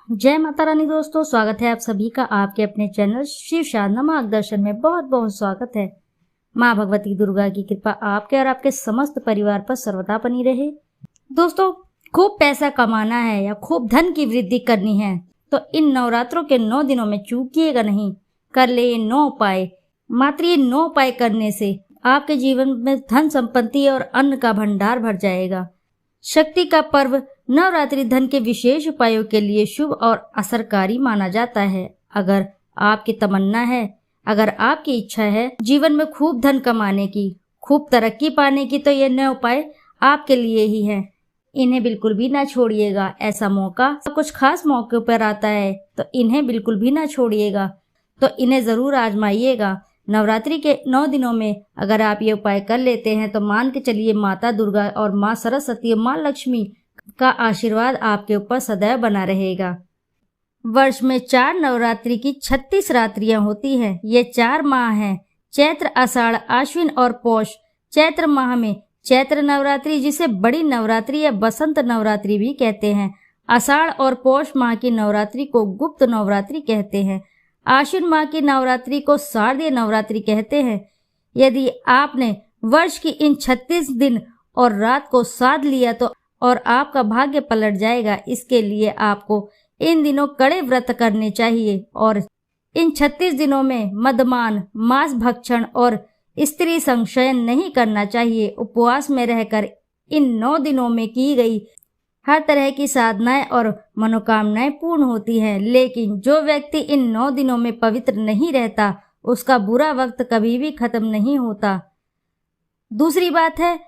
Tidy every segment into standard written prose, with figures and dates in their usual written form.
जय माता रानी दोस्तों, स्वागत है आप सभी का आपके अपने चैनल शिव साधना मार्गदर्शन में। बहुत बहुत स्वागत है। माँ भगवती दुर्गा की कृपा आपके और आपके समस्त परिवार पर सर्वदा बनी रहे। दोस्तों, खूब पैसा कमाना है या खूब धन की वृद्धि करनी है तो इन नवरात्रों के 9 दिनों में चूकिएगा नहीं, कर ले ये 9 उपाय। मात्र ये 9 उपाय करने से आपके जीवन में धन संपत्ति और अन्न का भंडार भर जाएगा। शक्ति का पर्व नवरात्रि धन के विशेष उपायों के लिए शुभ और असरकारी माना जाता है। अगर आपकी तमन्ना है, अगर आपकी इच्छा है जीवन में खूब धन कमाने की, खूब तरक्की पाने की, तो ये 9 उपाय आपके लिए ही हैं। इन्हें बिल्कुल भी ना छोड़िएगा। ऐसा मौका कुछ खास मौके पर आता है तो इन्हें बिल्कुल भी ना छोड़िएगा, तो इन्हें जरूर आजमाइएगा। नवरात्रि के 9 दिनों में अगर आप ये उपाय कर लेते हैं तो मान के चलिए माता दुर्गा और माँ सरस्वती और माँ लक्ष्मी का आशीर्वाद आपके ऊपर सदैव बना रहेगा। वर्ष में 4 नवरात्रि की 36 रात्रियां होती हैं। ये 4 माह हैं, चैत्र, आषाढ़, आश्विन और पौष। चैत्र माह में चैत्र नवरात्रि, जिसे बड़ी नवरात्रि या बसंत नवरात्रि भी कहते हैं। आषाढ़ और पौष माह की नवरात्रि को गुप्त नवरात्रि कहते हैं। आश्विन माह की नवरात्रि को शारदीय नवरात्रि कहते हैं। यदि आपने वर्ष की इन 36 दिन और रात को साध लिया तो और आपका भाग्य पलट जाएगा। इसके लिए आपको इन दिनों कड़े व्रत करने चाहिए और इन 36 दिनों में मदपान, मांस भक्षण और स्त्री संशयन नहीं करना चाहिए। उपवास में रहकर इन 9 दिनों में की गई हर तरह की साधनाएं और मनोकामनाएं पूर्ण होती हैं। लेकिन जो व्यक्ति इन 9 दिनों में पवित्र नहीं रहता, उसका बुरा वक्त कभी भी खत्म नहीं होता। दूसरी बात है,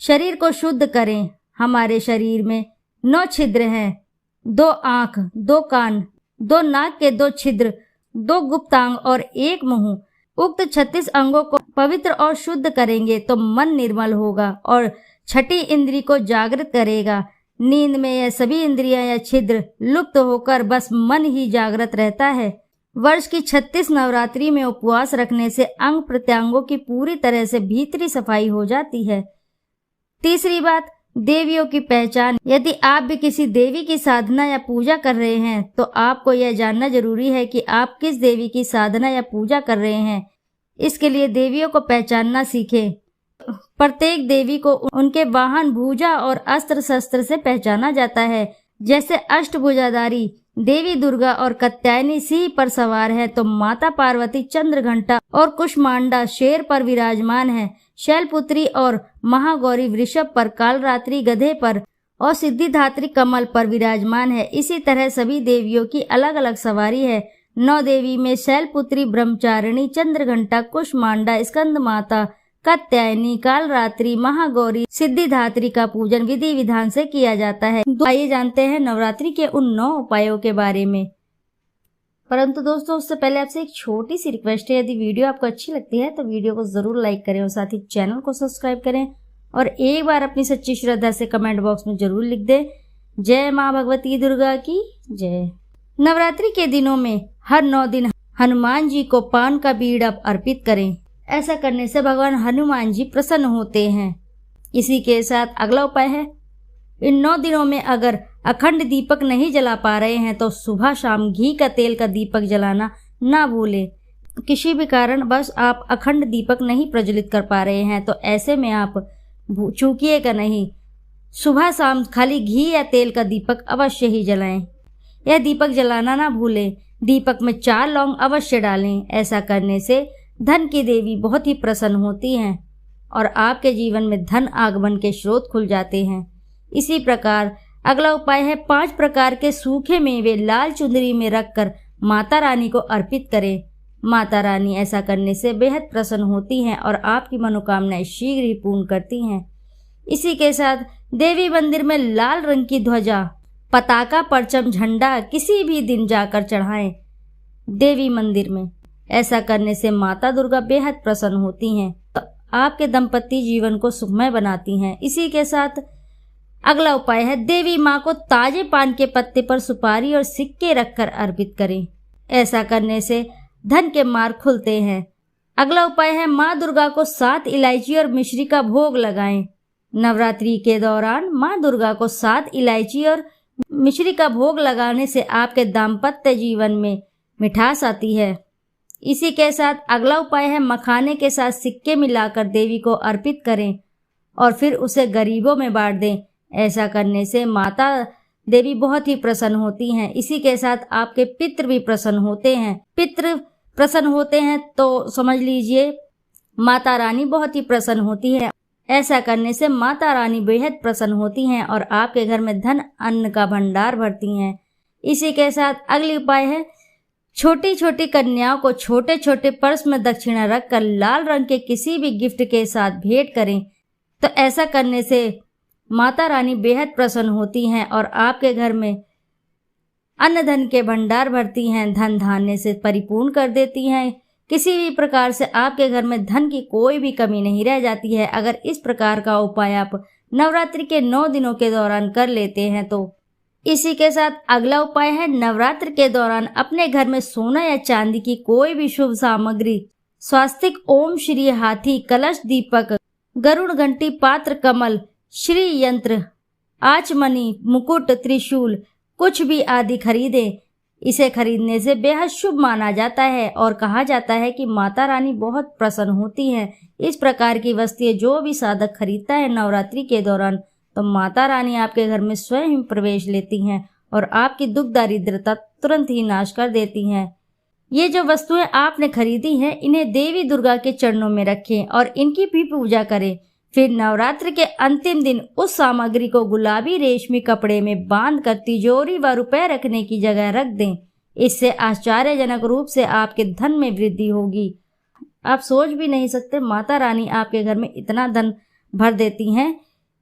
शरीर को शुद्ध करें। हमारे शरीर में 9 छिद्र हैं, 2 आंख, 2 कान, 2 नाक के 2 छिद्र, 2 गुप्तांग और 1 मुंह। उक्त 36 अंगों को पवित्र और शुद्ध करेंगे तो मन निर्मल होगा और छठी इंद्री को जागृत करेगा। नींद में यह सभी इंद्रियां या छिद्र लुप्त होकर बस मन ही जागृत रहता है। वर्ष की 36 नवरात्रि में उपवास रखने से अंग प्रत्यंगों की पूरी तरह से भीतरी सफाई हो जाती है। तीसरी बात, देवियों की पहचान। यदि आप भी किसी देवी की साधना या पूजा कर रहे हैं तो आपको यह जानना जरूरी है कि आप किस देवी की साधना या पूजा कर रहे हैं। इसके लिए देवियों को पहचानना सीखें। प्रत्येक देवी को उनके वाहन, भुजा और अस्त्र शस्त्र से पहचाना जाता है। जैसे अष्टभुजाधारी देवी दुर्गा और कात्यायनी सिंह पर सवार है तो माता पार्वती चंद्रघंटा और कुष्मांडा शेर पर विराजमान है। शैलपुत्री और महागौरी वृषभ पर, कालरात्रि गधे पर और सिद्धिदात्री कमल पर विराजमान है। इसी तरह सभी देवियों की अलग अलग सवारी है। 9 देवी में शैलपुत्री, ब्रह्मचारिणी, चंद्रघंटा, कुष्मांडा, स्कंद माता, कात्यायनी, कालरात्रि, महागौरी, सिद्धिदात्री का पूजन विधि विधान से किया जाता है। आइए जानते हैं नवरात्रि के उन 9 उपायों के बारे में। परंतु दोस्तों, उससे पहले आपसे एक छोटी सी रिक्वेस्ट है, यदि वीडियो आपको अच्छी लगती है तो वीडियो को जरूर लाइक करें और साथ ही चैनल को सब्सक्राइब करें और एक बार अपनी सच्ची श्रद्धा से कमेंट बॉक्स में जरूर लिख दें, जय माँ भगवती दुर्गा की जय। नवरात्रि के दिनों में हर 9 दिन हनुमान जी को पान का बीड़ा अर्पित करें। ऐसा करने से भगवान हनुमान जी प्रसन्न होते हैं। इसी के साथ अगला उपाय है, इन 9 दिनों में अगर अखंड दीपक नहीं जला पा रहे हैं तो सुबह शाम घी का तेल का दीपक जलाना ना भूलें। किसी भी कारण बस आप अखंड दीपक नहीं प्रज्वलित कर पा रहे हैं तो ऐसे में आप चूकिएगा नहीं, सुबह शाम खाली घी या तेल का दीपक अवश्य ही जलाएं। यह दीपक जलाना ना भूलें। दीपक में 4 लौंग अवश्य डालें। ऐसा करने से धन की देवी बहुत ही प्रसन्न होती हैं और आपके जीवन में धन आगमन के स्रोत खुल जाते हैं। इसी प्रकार अगला उपाय है, 5 प्रकार के सूखे मेवे लाल चुंदरी में रखकर माता रानी को अर्पित करें। माता रानी ऐसा करने से बेहद प्रसन्न होती हैं और आपकी मनोकामनाएं शीघ्र ही पूर्ण करती हैं। इसी के साथ देवी मंदिर में लाल रंग की ध्वजा, पताका, परचम, झंडा किसी भी दिन जाकर चढ़ाएं देवी मंदिर में। ऐसा करने से माता दुर्गा बेहद प्रसन्न होती हैं तो आपके दंपति जीवन को सुखमय बनाती हैं। इसी के साथ अगला उपाय है, देवी माँ को ताजे पान के पत्ते पर सुपारी और सिक्के रखकर अर्पित करें। ऐसा करने से धन के मार्ग खुलते हैं। अगला उपाय है, माँ दुर्गा को 7 इलायची और मिश्री का भोग लगाएं। नवरात्रि के दौरान माँ दुर्गा को 7 इलायची और मिश्री का भोग लगाने से आपके दाम्पत्य जीवन में मिठास आती है। इसी के साथ अगला उपाय है, मखाने के साथ सिक्के मिलाकर देवी को अर्पित करें और फिर उसे गरीबों में बांट दें। ऐसा करने से माता देवी बहुत ही प्रसन्न होती हैं। इसी के साथ आपके पितृ भी प्रसन्न होते हैं। पितृ प्रसन्न होते हैं तो समझ लीजिए माता रानी बहुत ही प्रसन्न होती है। ऐसा करने से माता रानी बेहद प्रसन्न होती हैं और आपके घर में धन अन्न का भंडार भरती हैं। इसी के साथ अगली उपाय है, छोटी छोटी कन्याओं को छोटे छोटे पर्स में दक्षिणा रखकर लाल रंग के किसी भी गिफ्ट के साथ भेंट करें। तो ऐसा करने से माता रानी बेहद प्रसन्न होती हैं और आपके घर में अन्न धन के भंडार भरती हैं, धन धान्य से परिपूर्ण कर देती हैं। किसी भी प्रकार से आपके घर में धन की कोई भी कमी नहीं रह जाती है। अगर इस प्रकार का उपाय आप नवरात्रि के 9 दिनों के दौरान कर लेते हैं तो इसी के साथ अगला उपाय है, नवरात्र के दौरान अपने घर में सोना या चांदी की कोई भी शुभ सामग्री, स्वास्तिक, ओम श्री, हाथी, कलश, दीपक, गरुड़ घंटी, पात्र, कमल, श्री यंत्र, आचमनी, मुकुट, त्रिशूल कुछ भी आदि खरीदें। इसे खरीदने से बेहद शुभ माना जाता है और कहा जाता है कि माता रानी बहुत प्रसन्न होती हैं। इस प्रकार की वस्तुएं जो भी साधक खरीदता है नवरात्रि के दौरान तो माता रानी आपके घर में स्वयं प्रवेश लेती हैं और आपकी दुख दारिद्रता तुरंत ही नाश कर देती हैं। ये जो वस्तुएं आपने खरीदी हैं इन्हें देवी दुर्गा के चरणों में रखें और इनकी भी पूजा करें। फिर नवरात्र के अंतिम दिन उस सामग्री को गुलाबी रेशमी कपड़े में बांध कर तिजोरी व रुपए रखने की जगह रख दें। इससे आश्चर्यजनक रूप से आपके धन में वृद्धि होगी। आप सोच भी नहीं सकते, माता रानी आपके घर में इतना धन भर देती हैं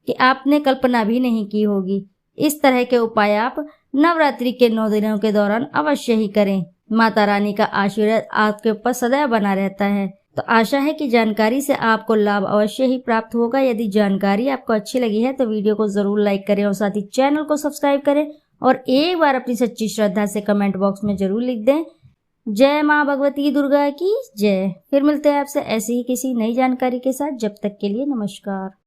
कि आपने कल्पना भी नहीं की होगी। इस तरह के उपाय आप नवरात्रि के 9 दिनों के दौरान अवश्य ही करें। माता रानी का आशीर्वाद आपके ऊपर सदैव बना रहता है। तो आशा है कि जानकारी से आपको लाभ अवश्य ही प्राप्त होगा। यदि जानकारी आपको अच्छी लगी है तो वीडियो को जरूर लाइक करें और साथ ही चैनल को सब्सक्राइब करें और एक बार अपनी सच्ची श्रद्धा से कमेंट बॉक्स में जरूर लिख दें, जय माँ भगवती दुर्गा की जय। फिर मिलते हैं आपसे ऐसी ही किसी नई जानकारी के साथ। जब तक के लिए नमस्कार।